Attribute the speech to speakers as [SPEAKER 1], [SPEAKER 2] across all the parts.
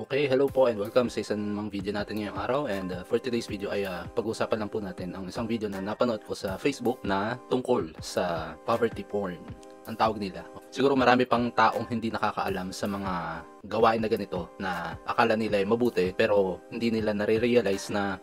[SPEAKER 1] Okay, hello po and welcome sa isang mga video natin ngayong araw. And for today's video ay pag-usapan lang po natin ang isang video na napanood ko sa Facebook na tungkol sa poverty porn, ang tawag nila. Siguro marami pang taong hindi nakakaalam sa mga gawain na ganito na akala nila ay mabuti pero hindi nila nare-realize na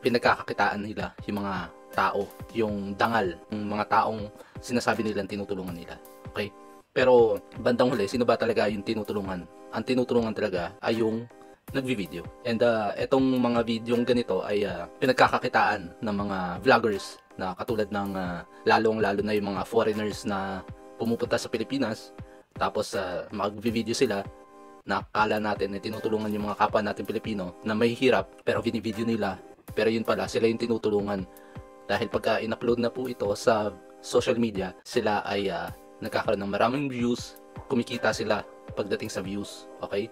[SPEAKER 1] pinagkakakitaan nila yung mga tao, yung dangal, yung mga taong sinasabi nilang tinutulungan nila. Okay? Pero bandang huli, sino ba talaga yung tinutulungan? Ang tinutulungan talaga ay yung nagvi-video. And etong mga videong ganito ay pinagkakakitaan ng mga vloggers na katulad ng lalong-lalo na yung mga foreigners na pumupunta sa Pilipinas tapos mag-video sila na akala natin na tinutulungan yung mga kapwa natin Pilipino na may hirap pero binivideo nila. Pero yun pala, sila yung tinutulungan. Dahil pagka in-upload na po ito sa social media, sila ay nagkakaroon ng maraming views, kumikita sila pagdating sa views, okay?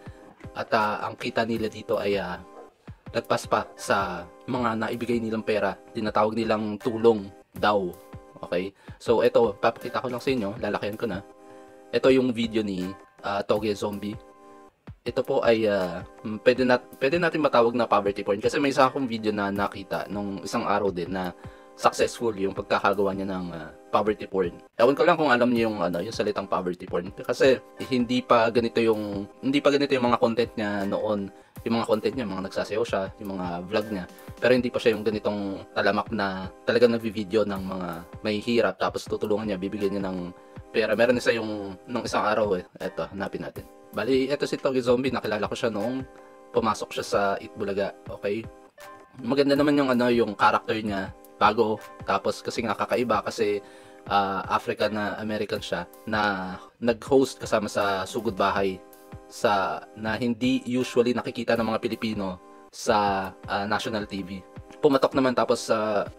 [SPEAKER 1] At ang kita nila dito ay lagpas pa sa mga naibigay nilang pera, tinatawag nilang tulong daw, okay? So ito, papakita ko lang sa inyo, lalakihan ko na. Ito yung video ni Toge Zombie. Ito po ay pwede natin matawag na poverty porn kasi may isa akong video na nakita nung isang araw din na successful yung pagkakagawa niya ng poverty porn. Ewan ko lang kung alam niyo yung yung salitang poverty porn kasi hindi pa ganito yung mga content niya noon. Yung mga content niya, mga nagsasayaw siya, yung mga vlog niya. Pero hindi pa siya yung ganitong talamak na talagang nagvi-video ng mga may hirap tapos tutulungan niya, bibigyan niya ng pera. Meron isa yung nung isang araw Eto, hanapin natin. Bali, eto si Toge Zombie, nakilala ko siya noong pumasok siya sa Itbulaga, okay? Maganda naman yung yung character niya, bago, tapos kasi nga kakaiba kasi African na American siya na nag-host kasama sa Sugod Bahay na hindi usually nakikita ng mga Pilipino sa national TV. Pumatok naman tapos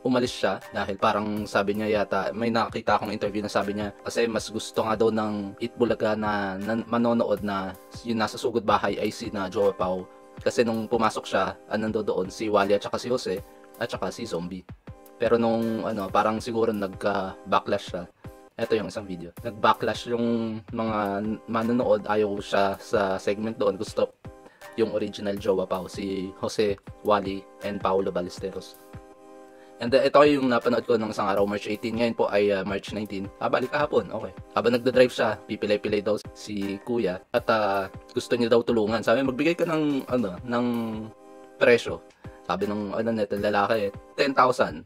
[SPEAKER 1] umalis siya dahil parang sabi niya yata, may nakita akong interview na sabi niya kasi mas gusto nga daw ng Itbulaga na manonood na yung nasa Sugod Bahay ay si na Jowa Pao kasi nung pumasok siya, nando doon si Wally at saka si Jose at saka si Zombie. Pero nung parang siguro nagka-backlash siya. Ito yung isang video. Nag-backlash yung mga manonood, ayaw siya sa segment doon. Gusto yung original Jowa Pao, si Jose, Wally, and Paolo Ballesteros. And ito yung napanood ko ng isang araw, March 18. Ngayon po ay March 19. Balik kahapon, okay. Habang nagda-drive siya, pipilay-pilay daw si kuya. At gusto niya daw tulungan. Sabi, magbigay ka ng presyo. Sabi ng neto lalaki, 10,000.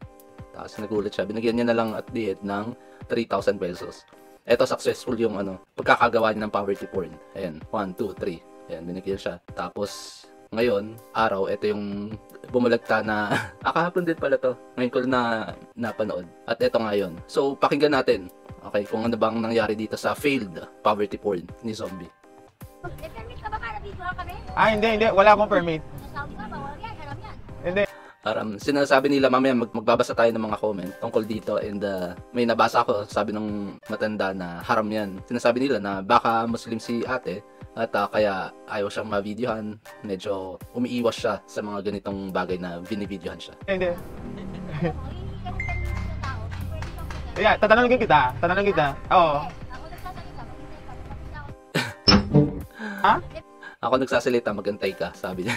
[SPEAKER 1] Tapos nagulat siya, binigyan niya na lang at the end ng 3,000 pesos. Ito successful yung pagkakagawa niya ng poverty porn. Ayan, 1, 2, 3. Ayan, binigyan siya. Tapos ngayon, araw, ito yung bumalagta na kahapon din pala to. Ngayon ko na napanood. At ito ngayon. So, pakinggan natin. Okay, kung ano bang nangyari dito sa failed poverty porn ni Zombie.
[SPEAKER 2] Permit ka ba para video kami?
[SPEAKER 3] Hindi. Wala akong permit.
[SPEAKER 2] Sabi ka, bawal yan, alam yan.
[SPEAKER 3] Hindi.
[SPEAKER 1] Sinasabi nila mamaya magbabasa tayo ng mga comment tungkol dito and may nabasa ako, sabi ng matanda na haram yan. Sinasabi nila na baka Muslim si ate at kaya ayaw siyang ma-videohan, medyo umiiwas siya sa mga ganitong bagay na binivideohan siya.
[SPEAKER 3] Hindi.
[SPEAKER 2] Hihingi ka ng permit sa tao, pwede kang pinag-
[SPEAKER 3] Yeah, tatanungin kita. Oo.
[SPEAKER 2] Ako nagsasalita, maghintay ka.
[SPEAKER 3] Ha?
[SPEAKER 1] Ako nagsasalita, magantay ka, sabi niya.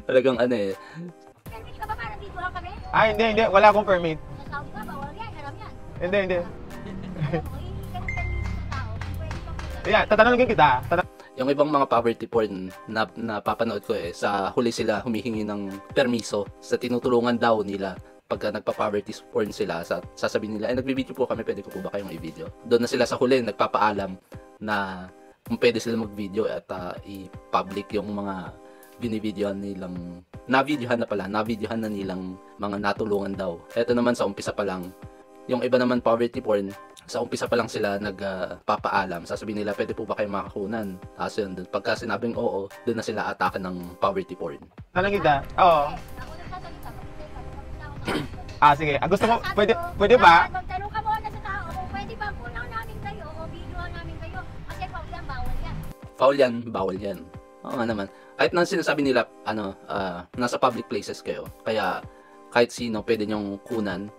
[SPEAKER 1] Talagang
[SPEAKER 2] Permit ka ba para video kami?
[SPEAKER 3] Hindi. Wala akong permit.
[SPEAKER 2] Sabi ka, bawal yan, alam yan.
[SPEAKER 3] Hindi.
[SPEAKER 2] Hihingi ka ng permit sa tao, pwede kang pinag-
[SPEAKER 3] Yeah, tatanungin kita.
[SPEAKER 1] Yung ibang mga poverty porn na napapanood ko sa huli sila humihingi ng permiso sa tinutulungan daw nila. Pagka nagpa-poverty porn sila, sasabihin nila, nagbibideo po kami, pwede ko po ba kayong i-video? Doon na sila sa huli, nagpapaalam na kung pwede sila mag-video at i-public yung mga binivideohan nilang, na-videohan na nilang mga natulungan daw. Ito naman sa umpisa pa lang, yung iba naman poverty porn, sa umpisa pa lang sila nagpapaalam. Sasabihin nila, pwede po ba kayo makakunan? Tapos yun, pagka sinabing oo, doon na sila atake ng poverty porn.
[SPEAKER 3] Tatanungin kita. Oo.
[SPEAKER 2] Ako nagsasalita, maghintay ka.
[SPEAKER 3] Sige. Gusto mo, pwede ba?
[SPEAKER 2] Magtanong ka muna sa tao, kung pwede ba kunan namin kayo o videohan namin kayo. Kasi pag yan, bawal yan.
[SPEAKER 1] Foul yan, bawal yan. Oo nga naman. Kahit nang sinasabi nila, nasa public places kayo. Kaya kahit sino pwede nyong kunan.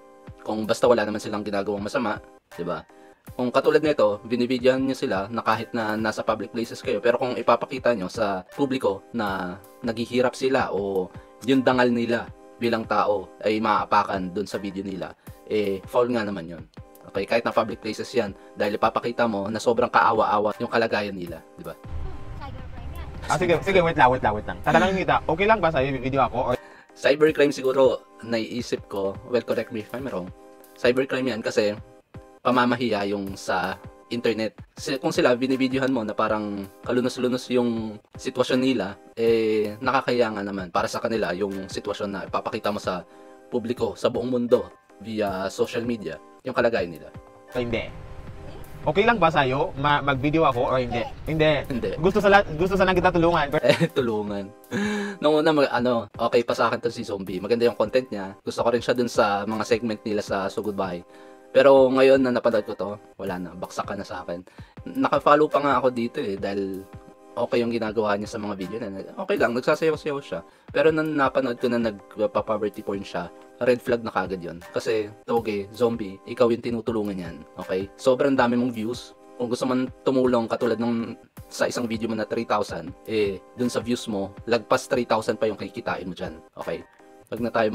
[SPEAKER 1] Kung basta wala naman silang ginagawang masama, 'di ba? Kung katulad nito, binibidyohan niyo sila na kahit na nasa public places kayo, pero kung ipapakita nyo sa publiko na naghihirap sila o yung dangal nila bilang tao ay maaapakan dun sa video nila, eh foul nga naman yun. Okay, kahit na public places yan, dahil ipapakita mo na sobrang kaawa-awa yung kalagayan nila, di ba?
[SPEAKER 2] Cybercrime yan.
[SPEAKER 3] Sige, wait lang. Tatanungin kita, okay lang ba sa'yo video ako? Or
[SPEAKER 1] Cybercrime siguro, naiisip ko, well, correct me if I'm wrong, cybercrime yan kasi pamamahiya yung sa internet. Kung sila binibidyohan mo na parang kalunos-lunos yung sitwasyon nila, eh nakakaya nga naman para sa kanila yung sitwasyon na ipapakita mo sa publiko, sa buong mundo via social media, yung kalagayan nila.
[SPEAKER 3] hindi? Okay lang ba sa'yo mag-video ako or hindi? Hindi.
[SPEAKER 1] Hindi.
[SPEAKER 3] Gusto sana kita tulungan.
[SPEAKER 1] Tulungan. Nung una, okay pa sa akin to si Zombie. Maganda yung content niya. Gusto ko rin siya dun sa mga segment nila sa So Goodbye. Pero ngayon na napanood ko to, wala na, baksak ka na sa akin. Naka-follow pa nga ako dito dahil okay yung ginagawa niya sa mga video na. Okay lang, nagsasayaw-sayaw siya. Pero nang napanood ko na nagpa-poverty porn siya, red flag na kagad yun. Kasi, Toge, Zombie, ikaw yung tinutulungan yan. Okay? Sobrang dami mong views. Kung gusto man tumulong katulad nung sa isang video mo na 3,000, eh, dun sa views mo, lagpas 3,000 pa yung kikitain mo dyan. Okay? Wag na tayo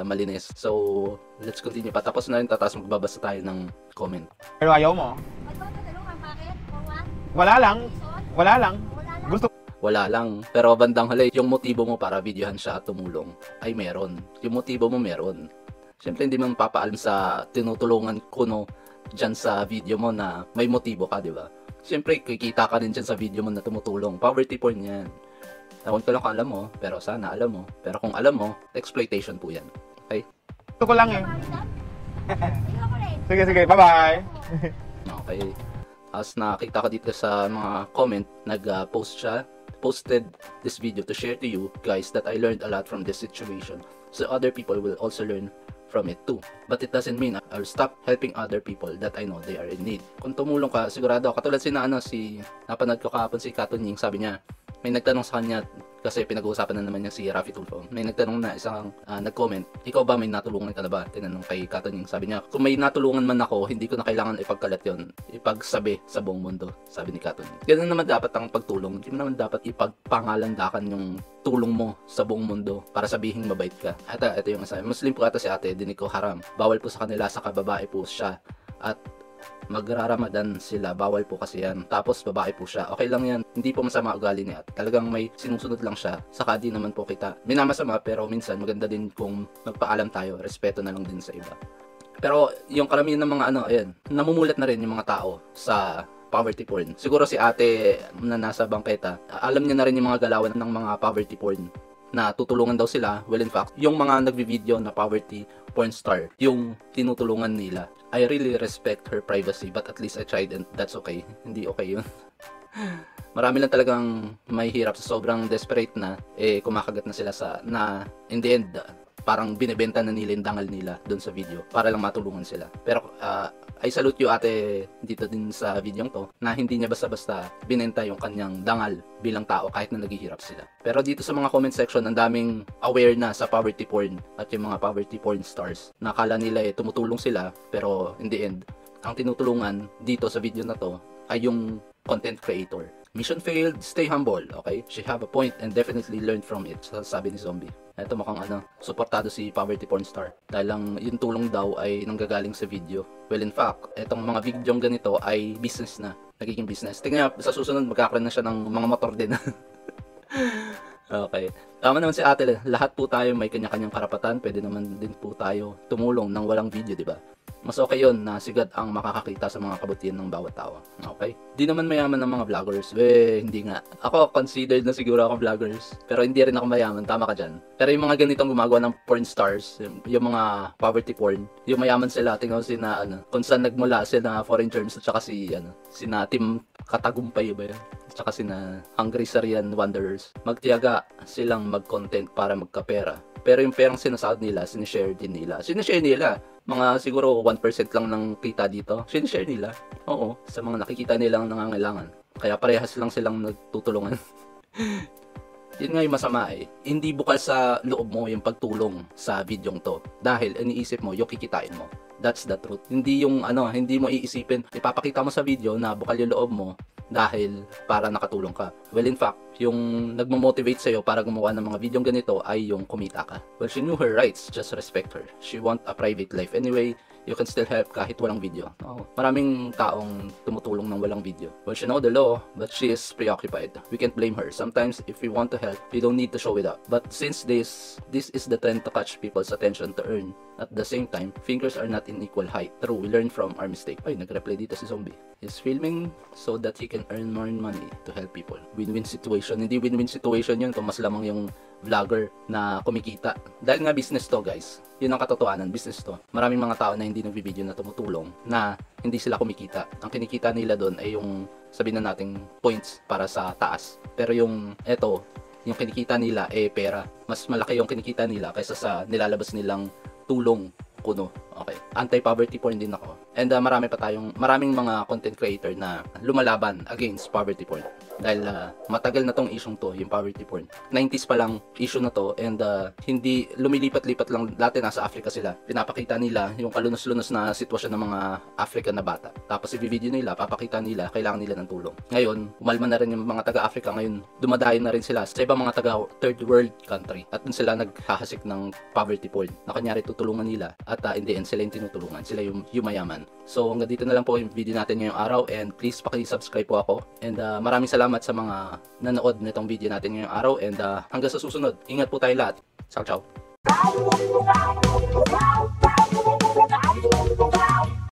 [SPEAKER 1] malinis. So, let's continue. Patapos na rin, tapos magbabasa tayo ng comment.
[SPEAKER 3] Pero ayaw mo?
[SPEAKER 2] Ba't ba tutulungan? Bakit? For what?
[SPEAKER 3] Wala lang.
[SPEAKER 2] Reason?
[SPEAKER 3] Wala lang.
[SPEAKER 2] Wala lang.
[SPEAKER 3] Gusto
[SPEAKER 1] Wala lang. Pero bandang huli, yung motibo mo para videohan siya at tumulong ay meron. Yung motibo mo meron. Siyempre, hindi mo papaalam sa tinutulungan ko dyan sa video mo na may motibo ka, di ba? Siyempre, kikita ka din dyan sa video mo na tumutulong. Poverty porn yan. Ewan ko lang kung alam mo, pero sana alam mo. Pero kung alam mo, exploitation po yan. Okay?
[SPEAKER 3] ko lang eh.
[SPEAKER 2] Ayoko rin.
[SPEAKER 3] Sige, bye-bye.
[SPEAKER 1] Okay. As nakita ko dito sa mga comment, posted this video to share to you guys that I learned a lot from this situation. So other people will also learn from it too. But it doesn't mean I'll stop helping other people that I know they are in need. Kung tumulong ka, sigurado ako. Katulad napanood ko kahapon si Kato Ning, sabi niya, may nagtanong sa kanya, kasi pinag-uusapan na naman niya si Rafi Tulfo. May nagtanong na isang nag-comment, ikaw ba may natulungan ka na ba? Tinanong kay Kato Ning. Sabi niya, kung may natulungan man ako, hindi ko na kailangan ipagkalat yon, ipagsabi sa buong mundo, sabi ni Kato Ning. Ganun naman dapat ang pagtulong. Hindi naman dapat ipagpangalandakan yung tulong mo sa buong mundo para sabihin mabait ka. Ito yung isa. Muslim po ata si ate, dinig ko haram. Bawal po sa kanila, sa kababae po siya. At magraramadan sila, bawal po kasi yan. Tapos babae po siya, okay lang yan, hindi po masama ugali niya, talagang may sinusunod lang siya, saka di naman po kita minamasama, pero minsan maganda din kung magpaalam tayo, respeto na lang din sa iba. Pero yung karamihan ng mga ayan, namumulat na rin yung mga tao sa poverty porn. Siguro si ate na nasa bangketa, alam niya na rin yung mga galawan ng mga poverty porn na tutulungan daw sila. Well, in fact, yung mga nagvi-video na poverty porn star, yung tinutulungan nila, I really respect her privacy, but at least I tried and that's okay. Hindi okay yun. Marami lang talagang may hirap sa sobrang desperate na, kumakagat na sila na in the end, parang binibenta na nila yung dangal nila doon sa video para lang matulungan sila. Pero I salute you ate dito din sa video to na hindi niya basta-basta binenta yung kanyang dangal bilang tao kahit na naghihirap sila. Pero dito sa mga comment section, ang daming aware na sa poverty porn at yung mga poverty porn stars. Nakala nila tumutulong sila, pero in the end, ang tinutulungan dito sa video na to ay yung content creator. Mission failed, stay humble, okay? She have a point and definitely learned from it, sabi ni Zombie. Ito mukhang suportado si poverty porn star. Dahil lang yung tulong daw ay nanggagaling sa video. Well, in fact, itong mga video ganito ay business na. Nagiging business. Tingnan sa susunod, magkakaroon na siya ng mga motor din. Okay. Tama naman si ate, lahat po tayo may kanya-kanyang karapatan. Pwede naman din po tayo tumulong ng walang video, di ba? Mas okay yun na sigad ang makakakita sa mga kabutihan ng bawat tao. Okay? Di naman mayaman ng mga vloggers. Hindi nga. Ako, considered na siguro ako vloggers. Pero hindi rin ako mayaman. Tama ka dyan. Pero yung mga ganitong gumagawa ng porn stars, yung mga poverty porn, yung mayaman sila, tingnan si na, kung saan nagmula sila foreign germs, at saka si na Tim Katagumpay ba yun? At saka si na Hungry Syrian Wanderers. Magtiyaga silang mag-content para magkapera. Pero yung perang sinasahod nila, sinishare din nila. Sinishare nila. Mga siguro 1% lang ng kita dito. Sinishare nila. Oo. Sa mga nakikita nilang nangangailangan. Kaya parehas lang silang nagtutulungan. Yun nga yung masama eh. Hindi bukal sa loob mo yung pagtulong sa videong to. Dahil iniisip mo yung kikitain mo. That's the truth. Hindi yung hindi mo iisipin, ipapakita mo sa video na bukal yung loob mo dahil para nakatulong ka. Well, in fact, yung nagmo-motivate sa'yo para gumawa ng mga videong ganito ay yung kumita ka. Well, she knew her rights, just respect her. She want a private life anyway. You can still help kahit walang video. Maraming taong tumutulong ng walang video. Well, she know the law, but she is preoccupied. We can't blame her. Sometimes, if we want to help, we don't need to show it up. But since this is the trend to catch people's attention to earn, at the same time, fingers are not in equal height. True, we learn from our mistake. Ay, nag-reply dito si Zombie. He's filming so that he can earn more money to help people. Win-win situation. Hindi win-win situation yun kung mas lamang yung vlogger na kumikita. Dahil nga business to, guys. Yun ang katotohanan, business to. Maraming mga tao na hindi nagbi-video na tumutulong na hindi sila kumikita. Ang kinikita nila doon ay yung sabihin na nating points para sa taas. Pero yung yung kinikita nila pera. Mas malaki yung kinikita nila kaysa sa nilalabas nilang tulong kuno. Okay. Anti-poverty porn din ako. And maraming mga content creator na lumalaban against poverty porn. Dahil matagal na tong isyong to, yung poverty porn. 90s pa lang issue na to and hindi lumilipat-lipat lang. Dati nasa Africa sila. Pinapakita nila yung kalunos-lunos na sitwasyon ng mga African na bata. Tapos i-video nila, papakita nila, kailangan nila ng tulong. Ngayon, umalma na rin yung mga taga-Africa. Ngayon, dumadayo na rin sila sa ibang mga taga third world country. At dun sila naghahasik ng poverty porn. Na kanyari tutulungan nila at in the end, sila yung tinutulungan. Sila yung mayaman. So hanggang dito na lang po yung video natin ngayong araw and please paki-subscribe po ako and maraming salamat sa mga nanood nitong video natin ngayong araw and hanggang sa susunod. Ingat po tayo lahat. Ciao, ciao.